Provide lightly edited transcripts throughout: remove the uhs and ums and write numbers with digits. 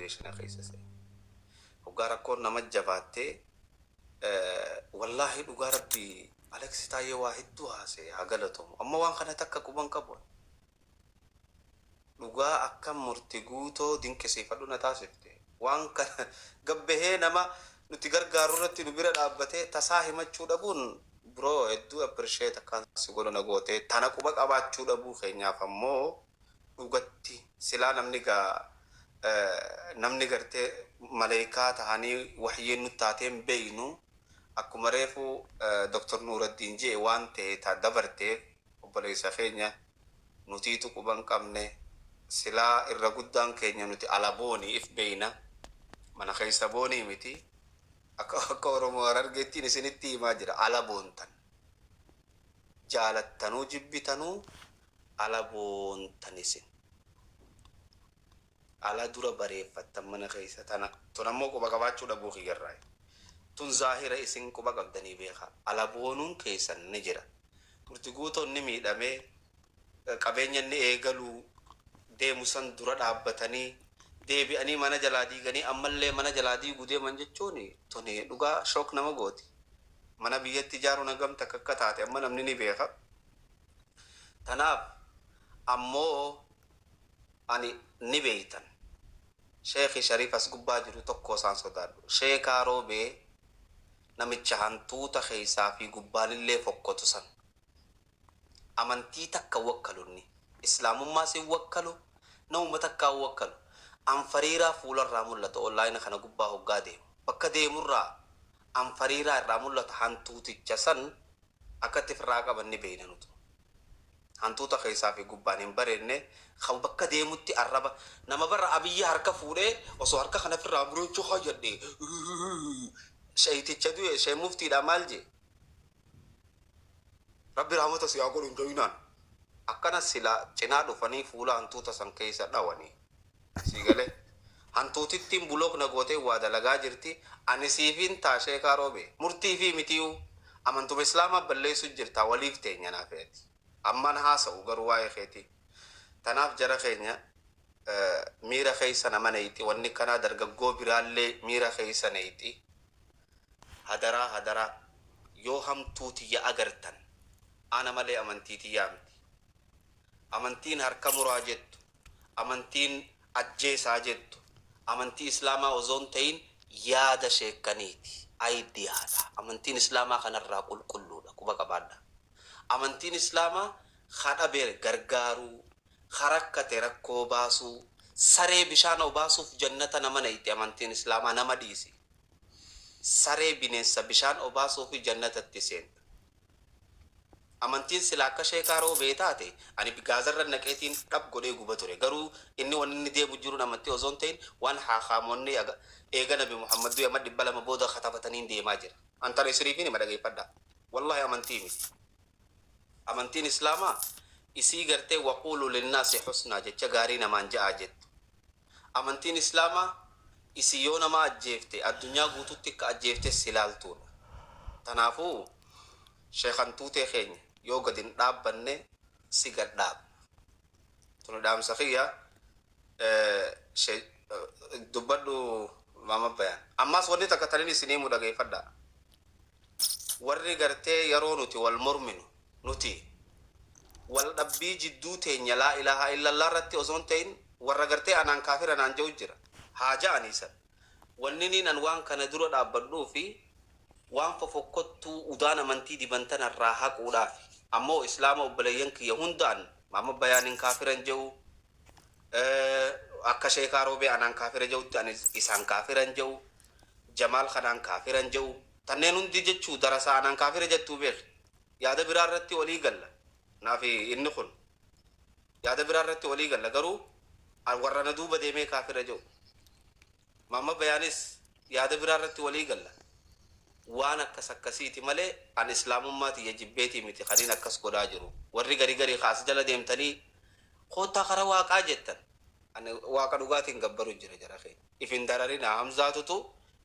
depression keessa ugara kon nama jabaate wallahi ugara bi Alex tayo wahid tu hase agalatom amma wan kana takka kuban kabon luga akkam murtiguuto dinkese faduna taasifte wan kana gabbehe nama nuti gargaarurratti nu bira dhaabbate tasaahimachuu dhabuun bro hedduu appreciate akkan si godhona goote tana quba qabaachuu dhabuu keenyaaf ammoo dhugatti silaa namni gartee malaayikaa tahanii wahyeen nu taateen beeynu akkuma reefu Dr. Nuruddin jee waan ta'e taa dabarteef obboleessa keenya nutiitu quban qabne silaa irra guddaan keenya nuti alaboonii if beeyna mana keessa boonii miti akka Oromoo argettiin isinitti himaa jira alaboontan jaalattanuu jibbitanuu alaboontan isin ala dura bareeffattan mana keessa tana tun ammoo quba qabaachuu dhabuu kiyyarraa tun zaahira isin quba qabdanii beeka alaboonuun keessan ni jira murtiguutonni miidhamee qabeenya inni eegaluu deemu san dura dhaabbatanii deebi'anii mana jalaa diiganii ammallee mana jalaa diiguu deeman jechuun tuni dhugaa shook nama gooti mana biyyatti ijaaruun hagamta akka taate amma namni ni beeka tanaaf ammoo ani ni beeytan Sheekh Sharif as gubbaa jiru tokko isaan sodaadhu Sheekaa Roobee namicha hantuuta keessaa fi gubbaanillee fokkotu san amantii takka wakkalunni islaamummaa si wakkalu namuma takka wakkalu anfariiraa fuularraa mul'atu online kana gubbaa hoggaa deemu bakka deemurraa anfariiraa irraa mul'atu hantuuticha san akkatti firraa qabanni beeynanutu hantuuta keessaa fi gubbaan hin bareenne kan bakka deemutti arraba nama barra abiyyi harka fuudhee osoo harka kana firraa bureechuu hayyadhe shayiticha du'e shee muftiidha maal jee rabbi rahmata si haa godhu hin jooyinaan akkana sila cinaa dhufanii fuula hantuuta san keessa dhawanii si galee hantuutittiin bulookna gootee waa dalagaa jirti ani siifin taa Sheekaa Roobee murtii fi mitiyuu amantuma islaamaa balleessu jirta waliif teenya naafeeti amman haasa'u garuu waa'ee keeti tanaaf jara keenya miira keessa nama nayti wanni kanaa dargaggoo biraallee miira keessa nayti hadaraa yoo hamtuutiyya agartan ana malee amantiitiyyaa miti amantiin harka muraa jettu amantiin ajjeesaa jettu amantii islaamaa ozoon ta'in yaada sheekaniiti aidiyaadha amantiin islaamaa kanarraa qulqulluudha quba qabaadha amantiin islaamaa kadha beer gargaaruu harakkate rakkoo baasuu saree bishaan obaasuuf jannata nama nayti amantiin islaamaa nama dhiisi saree bineensa bishaan obaasuuf jannatatti seenta amantiin sila akka Sheekaa Roobee taate ani gaazarra naqeetiin dhab godhee guba ture garuu inni wanni inni deemu jiruun amantii ozoon ta'in waan haakaamonni eega nabi Muhammad du'e amma 200 booda katabatanii deemaa jira antara isriifiin ima dhageeffadha wallahi amantii miti amantiin islaamaa isii gartee waqulu linnaasi husnaa jecha gaarii namaan ja'a jettu amantiin islaamaa isii yoo nama ajjeefte addunyaa guututti akka ajjeefte silaaltuudha tanaafuu sheekhan tuutee keenya yoo gadin dhaabbanne si gad dhaab tunu dhaamsa kiyya dubbadhu mama bayaan ammas wanni takka tanin isinii mu dhageeffadha warri gartee yeroo nuti wal morminu nuti wal dhabbii jidduu teenya laa ilaaha illallah irratti osoon ta'in warra gartee anaan kaafira naan jehu jira haaja aniisan wanni niin an waan kana dura dhaabbadhuu fi waan fofokkottuu udaan amantii dibantan irraa haquudhaaf ammoo islaama obboleeyyan kiyya hundaan mama bayaanin kaafiran jehu akka Sheekaa Roobee anaan kaafira jehutti anis isaan kaafiran jehu Jamaal kanaan kaafiran jehu tanneen hundi jechuu darasaa anaan kaafira jettuu beek yaada biraa irratti walii galla naafi inni kun yaada biraa irratti walii galla garuu warra na duuba deemee kaafira jehu mama bayaanis yaada biraa irratti walii galla waan akkas akkasiiti malee an islaamummaati yajibbeeti miti kaniin akkas godhaa jiru warri garii kaas jala deemtanii koottaa kara waaqaa jettan ani waaqa dhugaatiin gabbaru jira jara kee ifin dararina hamzaatutu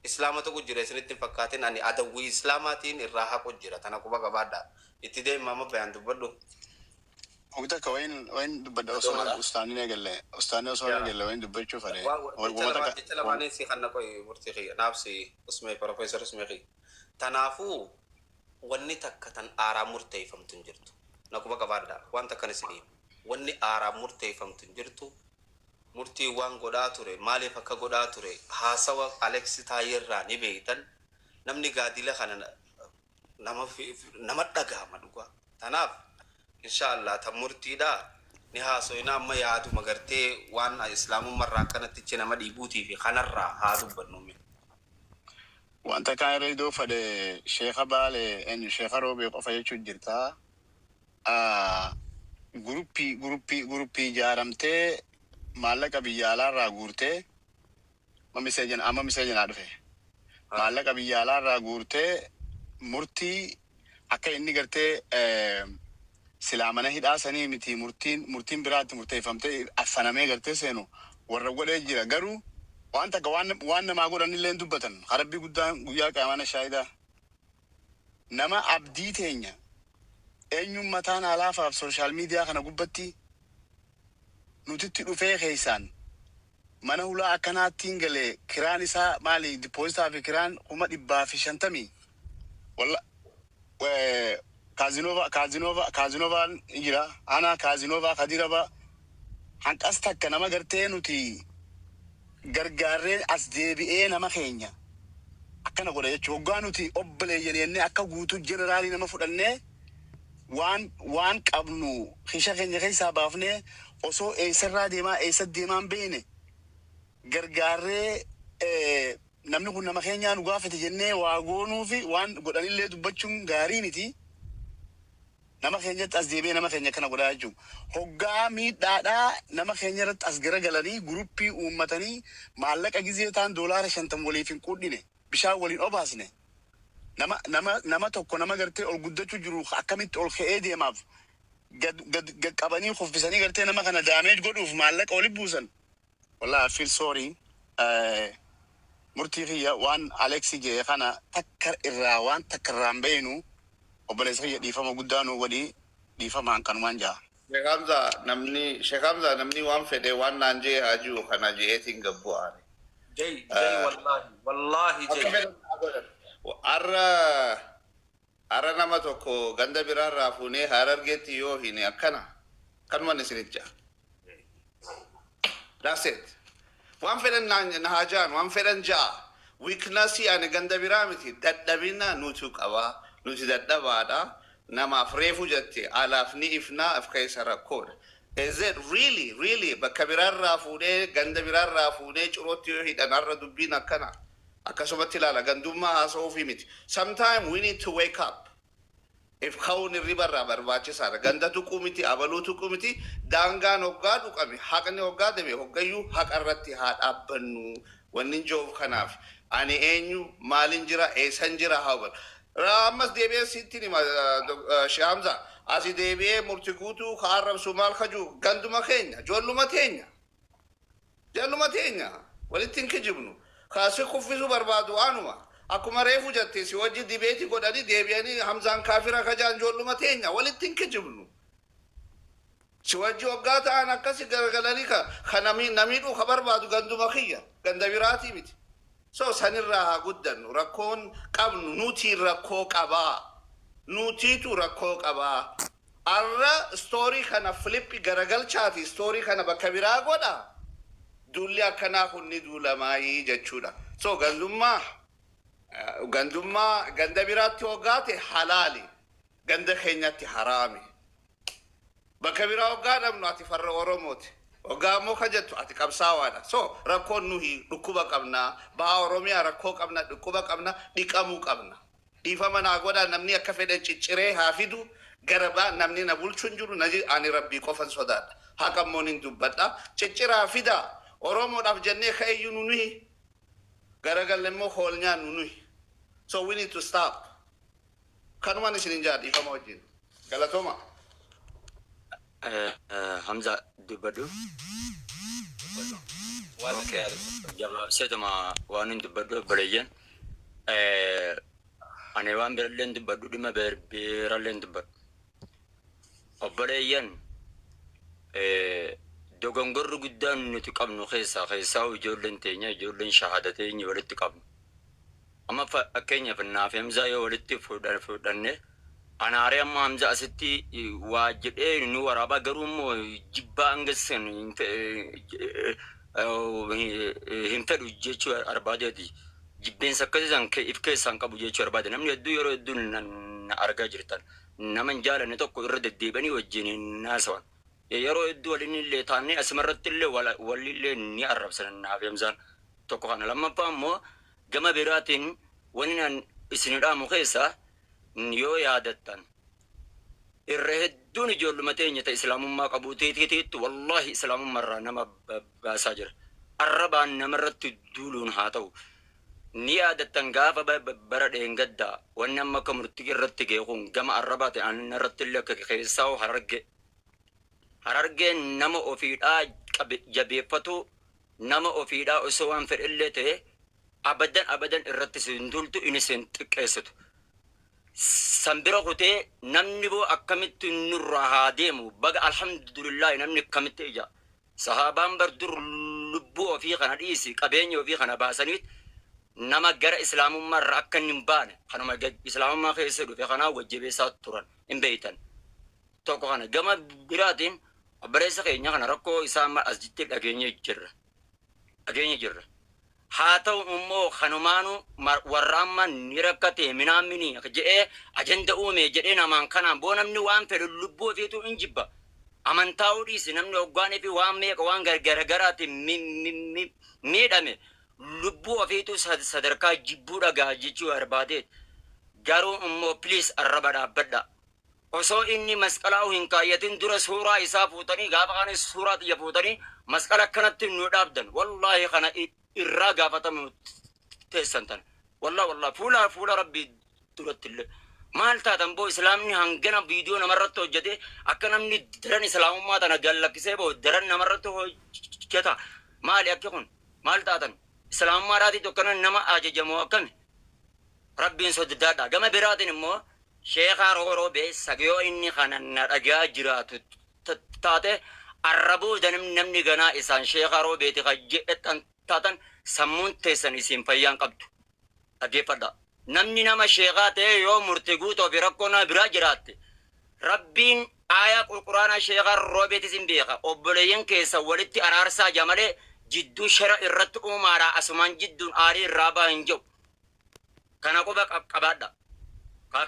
islaamatu gujjire isinitti fakkaatin ani adawwii islaamaatiin irraa haqu jira tana quba qabaadha itti deem mama bayaan dubbadhu وقتك وين بدأ أستاني نقله أستاني أصلا نقله وين دبّر فره وقتك تلا ماني سي خلنا كوي مرتخي نفسي اسمه بروفيسور اسمه تنافو wanni takka tan aaraa murteeffamtu jirtu nakuma qabaadha wanta kan isinii wanni aaraa murteeffamtu jirtu murtii waan godhaa ture maaliif akka godhaa ture haasawa Alex Taayirraa ni beeytan namni gaadila kana nama dhagaama dhugaa tanaaf inshallah tan murtiidha ni haasoyna amma yaadu magartee waan islaamummaa kanatti ichi nama dhiibuutii fi kanarraa haa dubbannu وانت كان ريدو فد شيخ بالي ان شيخ روبي قفا يچو جرتا جروبي جارمته مالك بيالا راغورته ما مسجن عارفه مالك بيالا راغورته مرتي اكا اني غرته سلامنا هدا سني متي مرتين برات مرتي فهمته افنامه غرته سينو ورغوله جيرا غرو وانت وانا ما اقول ان اللي ندبتن خربي قدام وياك امانه شايده نما ابدي تينيا انيو متان على في السوشيال ميديا كنا غبتي نوتتي دوفي خيسان mana hula akana tingale kirani sa mali deposit في كران وما دبا في شنتمي والله كازينوفا يجرا انا كازينوفا خديربا حنقستك كنا ما غرتينوتي gargaarreen as deebi'ee nama keenya akkana godha jechuun hoggaa nuti obbolee jennee akka guutuu jeneraalii nama fudhannee waan qabnu hisha keenya keessaa baafnee osoo eessarraa deemaa eessa deemaan beene gargaarree namni kun nama keenyaa nu gaafate jennee waa goonuu fi waan godhanillee dubbachuun gaarii miti. nama keenyatti as deebi'ee nama keenya kana godhaa jechuun hoggaa miidhaadhaa nama keenya irratti as garagalanii guruppii uummatanii maallaqa gizee ta'an doolaara 50 waliif hin quudhine bishaan waliin obaasne nama tokko nama gartee ol guddachuu jiru akkamitti ol ka'ee deemaaf gad qabanii kuffisanii gartee nama kana daameej godhuuf maallaqa oli buusan. Wallahi I feel sorry. Murtii kiyya waan Alex jee kana takkar irraa waan takkarraan beenu obboleessa kiyya dhiifama guddaanu wadii dhiifamaan kanumaan jaa. Sheikh Hamza namni waan fedhe waan naan jee haajuu kana jeetiin gabbu'aani. Wallahi jee. Arra nama tokko ganda biraarraa fuunee Harargeetti yoo hine akkana kanumaan isinit jaa. That's it. Waan fedhan na haajaan waan fedhan jaa. Weaknessii ani ganda biraa miti dadhabina nutu qabaa. Nuti dadhabaadha namaaf reefu jette alaaf ni ifnaa af keessa rakkoodha. Is it really bakka biraarraa fuudhee ganda biraarraa fuudhee cirootti yoo hidhan har'a dubbiin akkana akkasumatti ilaala gandummaa haasa'uufi miti. Sometimes we need to wake up. If ka'uun irribarraa barbaachisaadha. Ganda tuquu miti abaluu tuquu miti daangaan hoggaa tuqame haqni hoggaa dabe hoggayyuu haqa irratti haa dhaabbannu wanni joof kanaaf ani eenyu maalin jira eessan jira haa hubannu. Ramas deebi'ee sitti nima Sheikh Hamza asi deebi'ee murtii guutuu kaarrab sumaal kaju ganduma keenya joolluma teenya walitti hin kijibnu kaasee kuffisuu barbaadu anuma akkuma reefu jette si wajji dibeeti godhanii deebi'anii Hamzaan kaafira kajaan joolluma teenya walitti hin kijibnu si wajji waggaa ta'an akkasi garagalanii ka namiidhuu ka barbaadu ganduma kiyya ganda biraatii miti. So sanirraa guddannu rakkoon qabnu nuti rakkoo qabaa nutiitu rakkoo qabaa arra story kana flippi garagalchaati story kana bakka biraa godha duulli akkanaa kunni duulamaayii jechuudha. So gandummaa ganda biraatti hoggaate halaali ganda keenyatti haraami bakka biraa hoggaa dhabnu ati farra Oromooti. Ogamo kajettu ati qabsaawaadha. So rakkoon nuhi dhukkuba qabna baa Oromiyaa rakkoo qabna dhukkuba qabna dhiqamuu qabna. Dhiifama naa godha namni akka fedhe cicciree haa fidu garabaa namni na bulchuun jiru naji ani rabbii qofan sodaadha. Haqammoon hin dubbadha cicciraa fida Oromoodhaaf jennee ka'eeyyuu nuyi garagalle immoo hoolnyaan nuyi. So we need to stop. Kanumaan isin jaa dhiifama wajjin. Galatooma. Hamza dubbadhu. Sedama waan hin dubbadhu obboleeyyan. Ani waan birallee dubbadhu dhimma beerallee dubbadhu. Obboleeyyan dogongorri guddaan nuti qabnu keessaa ijoolleen teenya ijoolleen shahaada teenya walitti qabnu. Amma fakkeenyaaf naaf Hamzaa yoo walitti fudhanne anaaree amma Hamzaa asitti waa jedhee nu waraabaa garuu immoo jibbaa hangassan hin fedhu jechuu barbaadeeti. Jibbeensa akkasiisan if keessaan qabu jechuu barbaade. Namni hedduu yeroo hedduu na argaa jirtan. Nama hin jaalanne tokko irra deddeebanii wajjin naasawan. Yeroo hedduu waliin illee taanee asumarratti illee walillee ni arrabsan naaf Hamzaan tokko kana. Lammaffaa immoo gama biraatiin wanni isin dhaamu keessaa yoo yaadattan irra hedduun ijoolluma teenya ta islaamummaa qabu teetiitti wallahi islaamummaarraa nama baasaa jira. Arrabaan namarratti duuluun haa ta'u. Ni yaadattan gaafa bara dheengaddaa wanni amma akka murtii irratti geekuun gama arrabaa ta'an irratti illee akka keessaa harargeen nama ofiidhaa jabeeffatu nama ofiidhaa osoo waan fedhillee ta'e abadan irratti sindultu inni sin xiqqeessitu. Sambira kutee namni boo akkamitti nurraa haa deemu baga alhamdulillah namni akkamitti ija. Sahaabaan bardur lubbuu ofii kana dhiisi qabeenya ofii kana baasaniit nama gara islaamummaarra akka hin baane kanuma islaamummaa keessa dhufe kanaa wajjabeessaa turan hin beeytan. Tokko kana gama biraatiin obboleessa keenya kana rakkoo isaa as jittee dhageenya jirra. Haa ta'u immoo kanumaanu warra amma ni rakkate minaamini jedhee ajenda uume jedhee namaan kanaan boo namni waan fedhu lubbuu ofiitu hin jibba. Amantaa dhiisi namni hoggaanii fi waan meeqa waan gargaraatiin miidhame lubbuu ofiitu sadarkaa jibbuu dhagaa jechuu barbaadeet. Garuu immoo please arraba dhaabbadha. Osoo inni masqalaa hin kaayyatin dura suuraa isaa fuutanii gaafa kanis suuraa xiyya fuutanii masqala akkanatti nu dhaabdan. Wallahi kana irraa gaafatamu teessan tan. Wallah fuula rabbii duratti illee. Maal taatan boo islaamni hangana viidiyoo namarratti hojjete akka namni daran islaamummaa tana gallakkisee boo daran namarratti hojjeta. Maali akka kun? Maal taatan? Islaamummaa raatii tokkana nama ajajamoo akkami? Rabbiin sodaadha. Gama biraatiin immoo Sheekhaa Roobee sagayoo inni kana na dhagaa jiraatu taate arrabuu namni ganaa isaan Sheekhaa Roobeeti kan jedhan taatan sammuun teessan isiin fayyaan qabdu. Dhaggeeffadha. Namni nama sheekhaa ta'e yoo murtii guutuu fi rakkoo nama biraa jiraatte Rabbiin aayaa qulquraanaa Sheekhaa Roobeetis hin beeka. Obboleeyyan keessa walitti araarsaa jamalee jidduu shara irratti uumaadha asumaan jidduun aarii irraa baa hin jiru. Kana quba qabaadha.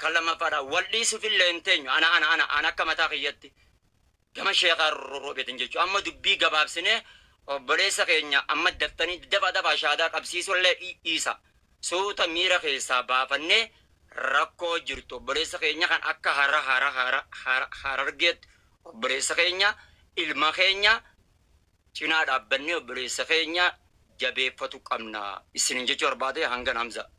Kan lammaffaadha. Wal'iisuuf illee hin teenyu. Ana akka mataa kiyyatti. Gama Sheekhaa Roobeetiin jechuudha. Amma dubbii gabaabsinee obboleessa keenya amma daftanii daba shaadaa qabsiisuu illee dhiisa. Suuta miira keessaa baafannee rakkoo jirtu obboleessa keenya kan akka harargeetti obboleessa keenya ilma keenya cinaa dhaabbannee obboleessa keenya jabeeffatu qabna. Isin jechuu barbaade hanga Hamza.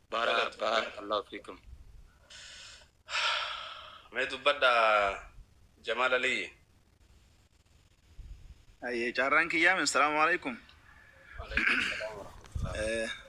Barakallahu fiikum. Mee dubbadha Jamaal Ali. Carraan kiyyaame. Assalaamu alaikum. Waalaikum salaam wa rahmatullah.